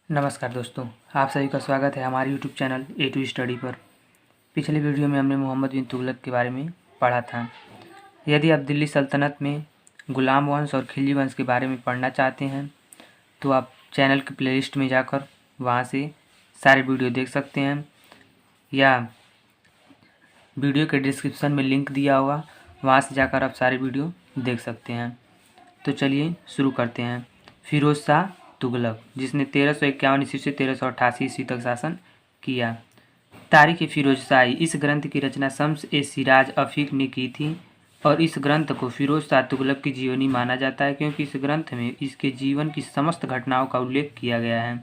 नमस्कार दोस्तों, आप सभी का स्वागत है हमारे YouTube channel A to study पर। पिछले वीडियो में हमने मोहम्मद बिन तुगलक के बारे में पढ़ा था। यदि आप दिल्ली सल्तनत में गुलाम वंश और खिलजी वंश के बारे में पढ़ना चाहते हैं तो आप चैनल की प्लेलिस्ट में जाकर वहां से सारे वीडियो देख सकते हैं, या वीडियो के डिस्क्रिप्शन में लिंक दिया होगा, वहाँ से जाकर आप सारे वीडियो देख सकते हैं। तो चलिए शुरू करते हैं। फिरोज शाह तुगलक, जिसने 1351 ईस्वी से 1388 ईस्वी तक शासन किया। तारीख फिरोज शाही, इस ग्रंथ की रचना शम्स ए सिराज अफीक ने की थी और इस ग्रंथ को फिरोज शाह तुगलक की जीवनी माना जाता है, क्योंकि इस ग्रंथ में इसके जीवन की समस्त घटनाओं का उल्लेख किया गया है।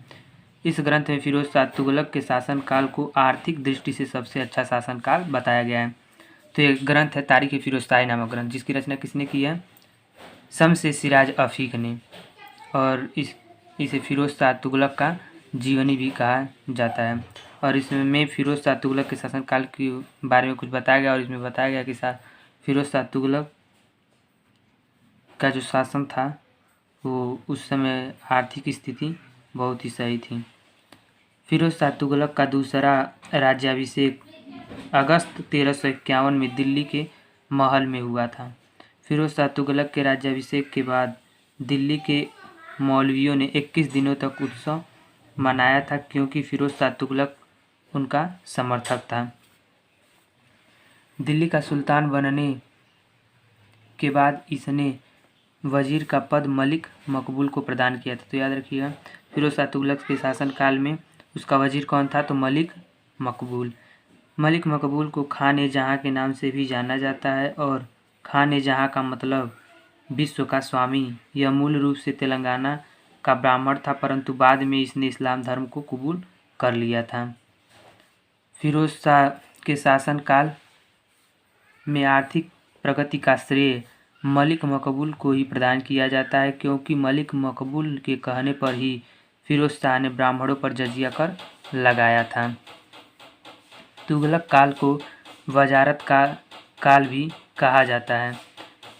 इस ग्रंथ में फिरोज शाह तुगलक के शासनकाल को आर्थिक दृष्टि से सबसे अच्छा शासनकाल बताया गया है। तो ये ग्रंथ है तारीख फिरोज शाही नामक ग्रंथ, जिसकी रचना किसने की है? शम्स ए सिराज अफीक ने। और इसे फिरोज शाह तुगलक का जीवनी भी कहा जाता है। और इसमें फिरोज शाह तुगलक के शासनकाल के बारे में कुछ बताया गया, और इसमें बताया गया कि फिरोज शाह तुगलक का जो शासन था वो उस समय आर्थिक स्थिति बहुत ही सही थी। फिरोज शाह तुगलक का दूसरा राज्याभिषेक अगस्त 1351 में दिल्ली के महल में हुआ था। फिरोज शाह तुगलक के राज्याभिषेक के बाद दिल्ली के मौलवियों ने 21 दिनों तक उत्सव मनाया था, क्योंकि फिरोज शाह तुगलक उनका समर्थक था। दिल्ली का सुल्तान बनने के बाद इसने वजीर का पद मलिक मकबूल को प्रदान किया था। तो याद रखिएगा, फिरोज शाह तुगलक के शासनकाल में उसका वजीर कौन था? तो मलिक मकबूल। मलिक मकबूल को खान ए जहाँ के नाम से भी जाना जाता है, और खान ए जहाँ का मतलब विश्व का स्वामी। यह मूल रूप से तेलंगाना का ब्राह्मण था, परंतु बाद में इसने इस्लाम धर्म को कबूल कर लिया था। फिरोज शाह के शासनकाल में आर्थिक प्रगति का श्रेय मलिक मकबूल को ही प्रदान किया जाता है, क्योंकि मलिक मकबूल के कहने पर ही फिरोज शाह ने ब्राह्मणों पर जजिया कर लगाया था। तुगलक काल को वजारत का काल भी कहा जाता है,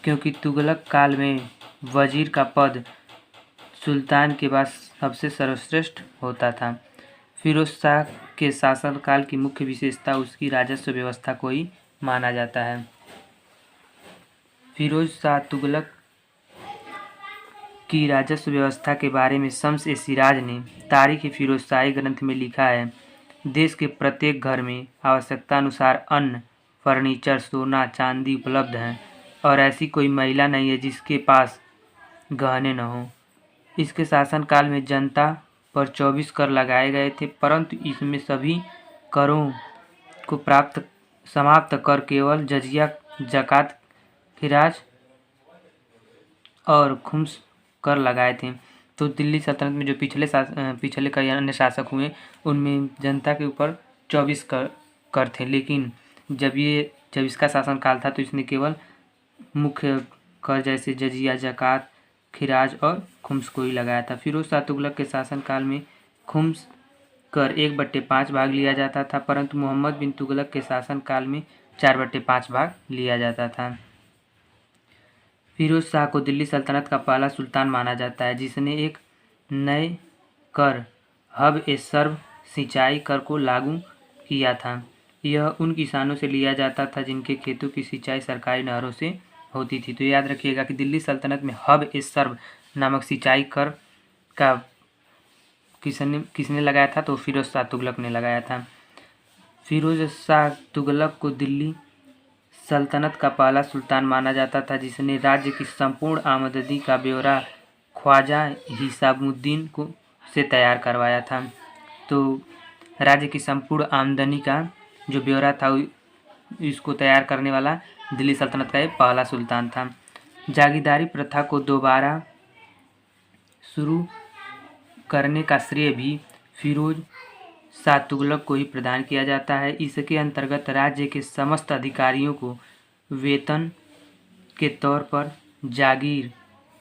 क्योंकि तुगलक काल में वजीर का पद सुल्तान के बाद सबसे सर्वश्रेष्ठ होता था। फिरोज शाह के शासनकाल की मुख्य विशेषता उसकी राजस्व व्यवस्था को ही माना जाता है। फिरोज शाह तुगलक की राजस्व व्यवस्था के बारे में शम्स ए सिराज ने तारीख फिरोज शाही ग्रंथ में लिखा है। देश के प्रत्येक घर में आवश्यकता अनुसार अन्न, फर्नीचर, सोना, चांदी उपलब्ध हैं, और ऐसी कोई महिला नहीं है जिसके पास गहने न हो। इसके शासनकाल में जनता पर 24 कर लगाए गए थे, परंतु इसमें सभी करों को समाप्त कर केवल जजिया, ज़कात, खिराज और खुम्स कर लगाए थे। तो दिल्ली सल्तनत में जो पिछले कई अन्य शासक हुए, उनमें जनता के ऊपर 24 कर थे, लेकिन जब इसका शासनकाल था तो इसने केवल मुख्य कर जैसे जजिया, ज़कात, खिराज और खुम्स को ही लगाया था। फिरोज शाह तुगलक के शासनकाल में खुम्स कर 1/5 भाग लिया जाता था, परंतु मोहम्मद बिन तुगलक के शासनकाल में 4/5 भाग लिया जाता था। फिरोज शाह को दिल्ली सल्तनत का पहला सुल्तान माना जाता है, जिसने एक नए कर हब ए सर्व सिंचाई कर को लागू किया था। यह उन किसानों से लिया जाता था जिनके खेतों की सिंचाई सरकारी नहरों से होती थी। तो याद रखिएगा कि दिल्ली सल्तनत में हब ए सर्व नामक सिंचाई कर का किसने लगाया था? तो फिरोज शाह तुगलक ने लगाया था। फिरोज शाह तुगलक को दिल्ली सल्तनत का पहला सुल्तान माना जाता था, जिसने राज्य की संपूर्ण आमदनी का ब्यौरा ख्वाजा हिसामुद्दीन से तैयार करवाया था। तो राज्य की संपूर्ण आमदनी का जो ब्यौरा था इसको तैयार करने वाला दिल्ली सल्तनत का एक पहला सुल्तान था। जागीरदारी प्रथा को दोबारा शुरू करने का श्रेय भी फिरोज शाह तुगलक को ही प्रदान किया जाता है। इसके अंतर्गत राज्य के समस्त अधिकारियों को वेतन के तौर पर जागीर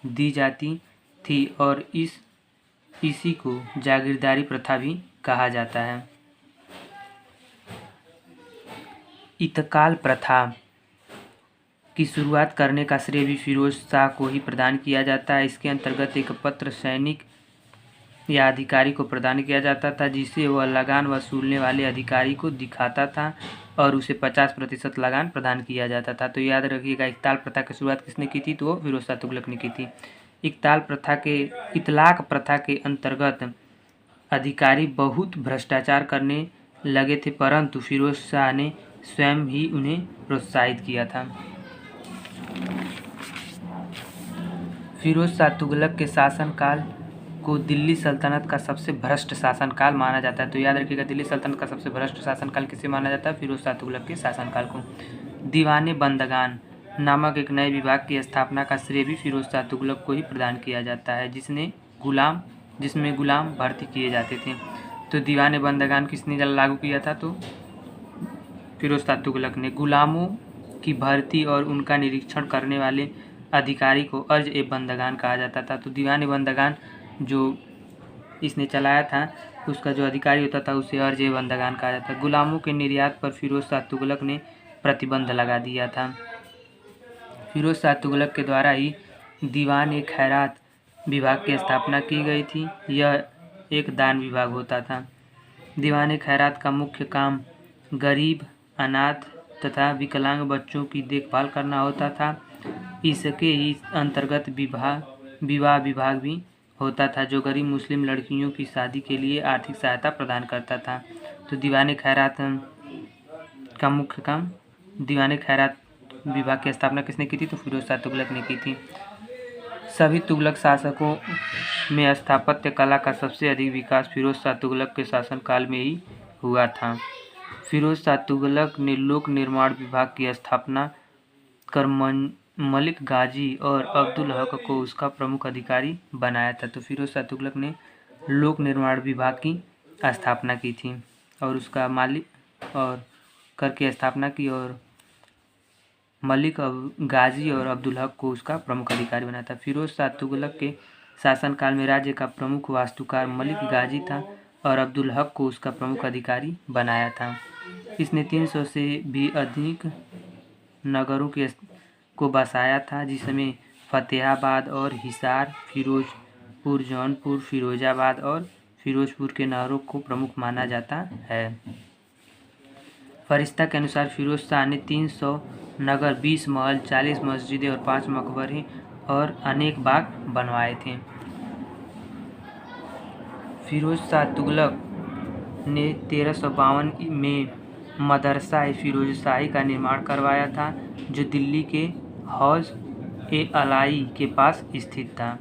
दी जाती थी, और इसी को जागीरदारी प्रथा भी कहा जाता है। इतकाल प्रथा की शुरुआत करने का श्रेय भी फिरोज शाह को ही प्रदान किया जाता है। इसके अंतर्गत एक पत्र सैनिक या अधिकारी को प्रदान किया जाता था, जिसे वह लगान वसूलने वाले अधिकारी को दिखाता था और उसे 50% लगान प्रदान किया जाता था। तो याद रखिएगा, इकताल प्रथा की शुरुआत किसने की थी? तो वो फिरोज शाह तुगलक ने की थी। इतलाक प्रथा के अंतर्गत अधिकारी बहुत भ्रष्टाचार करने लगे थे, परंतु फिरोज शाह ने स्वयं ही उन्हें प्रोत्साहित किया था। फिरोज शाह तुगलक के शासनकाल को दिल्ली सल्तनत का सबसे भ्रष्ट शासनकाल माना जाता है। तो याद रखिएगा, दिल्ली सल्तनत का सबसे भ्रष्ट शासनकाल किसे माना जाता है? फिरोज शाह तुगलक के शासनकाल को। दीवाने बंदगान नामक एक नए विभाग की स्थापना का श्रेय भी फिरोज शाह तुगलक को ही प्रदान किया जाता है, जिसमें गुलाम भर्ती किए जाते थे। तो दीवाने बंदगान किसने लागू किया था? तो फिरोज शाह तुगलक ने। गुलामों की भर्ती और उनका निरीक्षण करने वाले अधिकारी को अर्ज ए बंदगान कहा जाता था। तो दीवाने बंदगान जो इसने चलाया था, उसका जो अधिकारी होता था उसे अर्ज ए बंदगान कहा जाता था। गुलामों के निर्यात पर फिरोज शाह तुगलक ने प्रतिबंध लगा दिया था। फिरोज शाह तुगलक के द्वारा ही दीवान ए खैरात विभाग की स्थापना की गई थी। यह एक दान विभाग होता था। दीवान ए खैरात का मुख्य काम गरीब, अनाथ तथा विकलांग बच्चों की देखभाल करना होता था। इसके ही अंतर्गत विवाह विभाग भी होता था, जो गरीब मुस्लिम लड़कियों की शादी के लिए आर्थिक सहायता प्रदान करता था। तो दीवान ए खैरात का मुख्य काम, दीवान ए खैरात विभाग की स्थापना किसने की थी? तो फिरोज शाह तुगलक ने की थी। सभी तुगलक शासकों में स्थापत्य कला का सबसे अधिक विकास फिरोज शाह तुगलक के शासनकाल में ही हुआ था। फिरोज शाह तुगलक ने लोक निर्माण विभाग की स्थापना कर मलिक गाजी और अब्दुल हक को उसका प्रमुख अधिकारी बनाया था। तो फिरोज शाह तुगलक ने लोक निर्माण विभाग की स्थापना की थी और उसका मालिक और करके स्थापना की, और मलिक गाजी और अब्दुल हक को उसका प्रमुख अधिकारी बनाया था। फिरोज शाह तुगलक के शासनकाल में राज्य का प्रमुख वास्तुकार मलिक गाजी था और अब्दुल हक को उसका प्रमुख अधिकारी बनाया था। इसने 300 से भी अधिक नगरों को बसाया था, जिसमें फतेहाबाद और हिसार, फिरोजपुर, जौनपुर, फिरोजाबाद और फिरोजपुर के नगरों को प्रमुख माना जाता है। फरिश्ता के अनुसार फिरोज शाह ने 300 नगर, 20 महल, 40 मस्जिदें और 5 मकबरे और अनेक बाग बनवाए थे। फिरोज शाह तुगलक ने 1352 में मदरसा ए फिरोज शाही का निर्माण करवाया था, जो दिल्ली के हौज ए अलाई के पास स्थित था।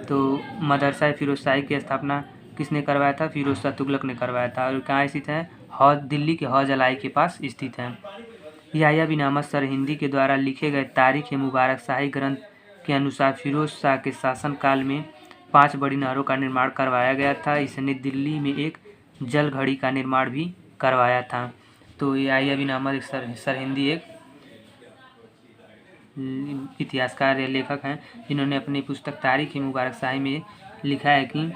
तो मदरसा ए फिरोज शाही की स्थापना किसने करवाया था? फिरोज शाह तुगलक ने करवाया था। और कहाँ स्थित है? दिल्ली के हौज अलाई के पास स्थित है। याह्या बिन अहमद सरहिंदी के द्वारा लिखे गए तारीख ए मुबारक शाही ग्रंथ के अनुसार फिरोज शाह के शासनकाल में 5 बड़ी नहरों का निर्माण करवाया गया था। इसने दिल्ली में एक जल घड़ी का निर्माण भी करवाया था। तो याह्या बिन अहमद सरहिंदी एक इतिहासकार या लेखक हैं, जिन्होंने अपनी पुस्तक तारीख ए मुबारक शाही में लिखा है कि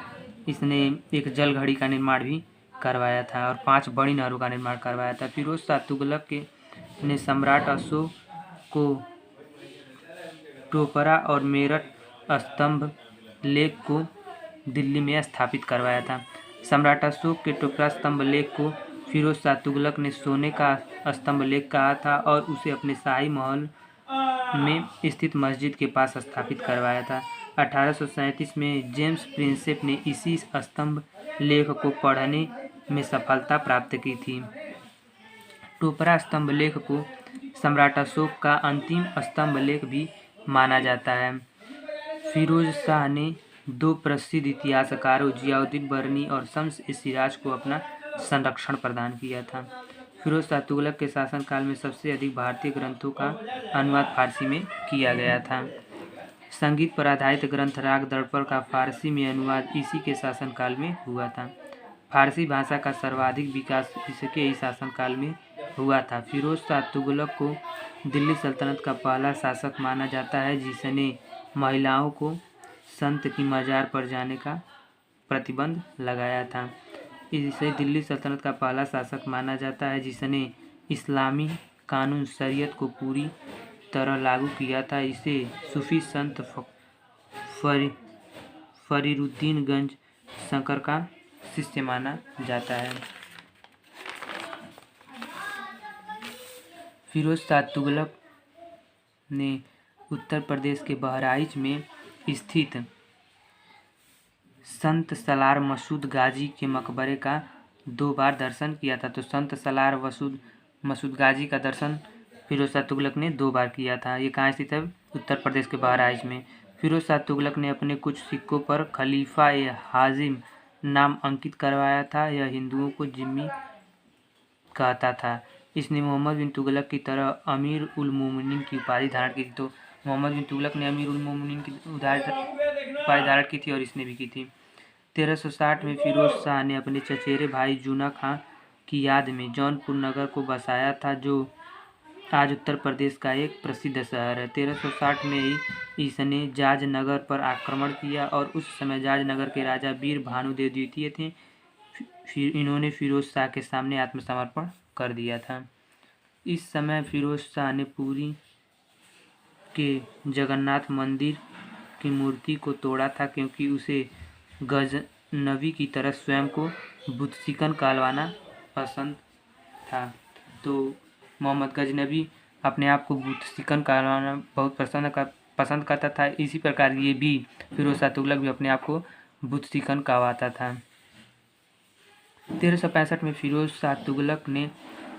इसने एक जल घड़ी का निर्माण भी करवाया था और 5 बड़ी नहरों का निर्माण करवाया था। फिरोज शाह तुगलक ने सम्राट अशोक को टोपरा और मेरठ स्तंभ लेख को दिल्ली में स्थापित करवाया था। सम्राट अशोक के टोपरा स्तंभ लेख को फिरोज शाह तुगलक ने सोने का स्तंभ लेख कहा था और उसे अपने शाही महल में स्थित मस्जिद के पास स्थापित करवाया था। 1837 में जेम्स प्रिंसेप ने इसी स्तंभ लेख को पढ़ने में सफलता प्राप्त की थी। टोपरा स्तंभ लेख को सम्राट अशोक का अंतिम स्तंभ लेख भी माना जाता है। फिरोज शाह ने 2 प्रसिद्ध इतिहासकारों जियाउद्दीन बरनी और शम्स ए सिराज को अपना संरक्षण प्रदान किया था। फिरोज शाह तुगलक के शासनकाल में सबसे अधिक भारतीय ग्रंथों का अनुवाद फारसी में किया गया था। संगीत पर आधारित ग्रंथ राग दर्पण का फारसी में अनुवाद इसी के शासनकाल में हुआ था। फारसी भाषा का सर्वाधिक विकास इसके ही शासनकाल में हुआ था। फिरोज शाह तुगलक को दिल्ली सल्तनत का पहला शासक माना जाता है, जिसने महिलाओं को संत की मजार पर जाने का प्रतिबंध लगाया था। इसे दिल्ली सल्तनत का पहला शासक माना जाता है, जिसने इस्लामी कानून शरीयत को पूरी तरह लागू किया था। इसे सूफी संत फरीरुद्दीन गंज शंकर का शिष्य माना जाता है। फिरोज शाह तुगलक ने उत्तर प्रदेश के बहराइच में स्थित संत सलार मसूद गाजी के मकबरे का 2 बार दर्शन किया था। तो संत सलार मसूद गाजी का दर्शन फिरोज शाह तुगलक ने 2 बार किया था। ये कहाँ स्थित है? उत्तर प्रदेश के बहराइच में। फिरोज शाह तुगलक ने अपने कुछ सिक्कों पर खलीफा ए हाजिम नाम अंकित करवाया था। यह हिंदुओं को जिम्मी कहता था। इसने मोहम्मद बिन तुगलक की तरह अमीर उल मोमिनीन की उपाधि धारण की थी। तो मोहम्मद बिन तुगलक ने अमीर उल मोमिनीन की उपाधि धारण की थी और इसने भी की थी। 1360 में फिरोज शाह ने अपने चचेरे भाई जूना खां की याद में जौनपुर नगर को बसाया था, जो आज उत्तर प्रदेश का एक प्रसिद्ध शहर है। 1360 में ही इसने जाज नगर पर आक्रमण किया और उस समय जाज नगर के राजा वीर भानुदेव द्वितीय थे। फिर इन्होंने फिरोज शाह के सामने आत्मसमर्पण कर दिया था। इस समय फिरोज शाह ने पुरी के जगन्नाथ मंदिर की मूर्ति को तोड़ा था, क्योंकि उसे गजनवी की तरह स्वयं को बुतसिकन कहलवाना पसंद था। तो मोहम्मद गजनवी अपने आप को बुतसिकन कहलवाना बहुत पसंद करता था। इसी प्रकार ये भी फिरोज शाह तुगलक भी अपने आप को बुतसिकन कहवाता था। 1365 में फिरोज शाह तुगलक ने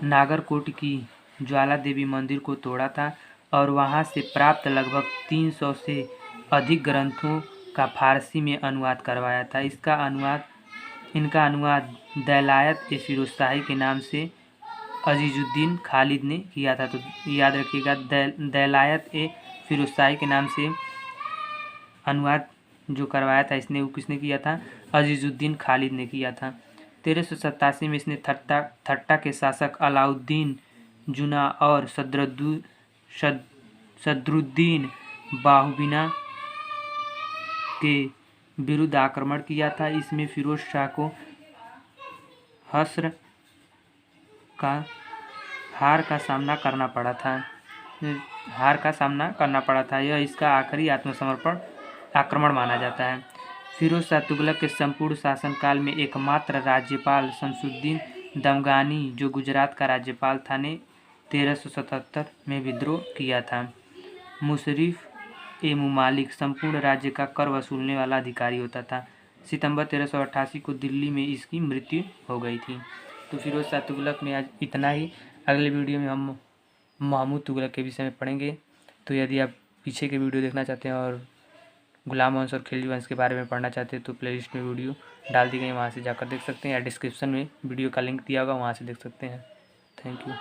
नागरकोट की ज्वाला देवी मंदिर को तोड़ा था और वहां से प्राप्त लगभग 300 से अधिक ग्रंथों का फारसी में अनुवाद करवाया था। इनका अनुवाद दलायत ए फिरोजशाही के नाम से अजीजुद्दीन खालिद ने किया था। तो याद रखिएगा, दलायत ए फिरोजशाही के नाम से अनुवाद जो करवाया था इसने, वो किसने किया था? अजीजुद्दीन खालिद ने किया था। 1387 में इसने ठट्टा के शासक अलाउद्दीन जुना और सदरुद्दीन बाहुबिना के विरुद्ध आक्रमण किया था। इसमें फिरोज शाह को हार का सामना करना पड़ा था। यह इसका आखिरी आक्रमण माना जाता है। फिरोज शाह तुगलक के संपूर्ण शासनकाल में एकमात्र राज्यपाल शमसुद्दीन दमगानी, जो गुजरात का राज्यपाल था, ने 1377 में विद्रोह किया था। मुशर्रिफ ए मुमालिक संपूर्ण राज्य का कर वसूलने वाला अधिकारी होता था। सितंबर 1388 को दिल्ली में इसकी मृत्यु हो गई थी। तो फिरोज शाह तुगलक में आज इतना ही। अगले वीडियो में हम महमूद तुगलक के विषय में पढ़ेंगे। तो यदि आप पीछे के वीडियो देखना चाहते हैं और गुलाम वंश और खिलजी वंश के बारे में पढ़ना चाहते हैं तो प्लेलिस्ट में वीडियो डाल दी गई, वहाँ से जाकर देख सकते हैं, या डिस्क्रिप्शन में वीडियो का लिंक दिया होगा, वहाँ से देख सकते हैं। Thank you.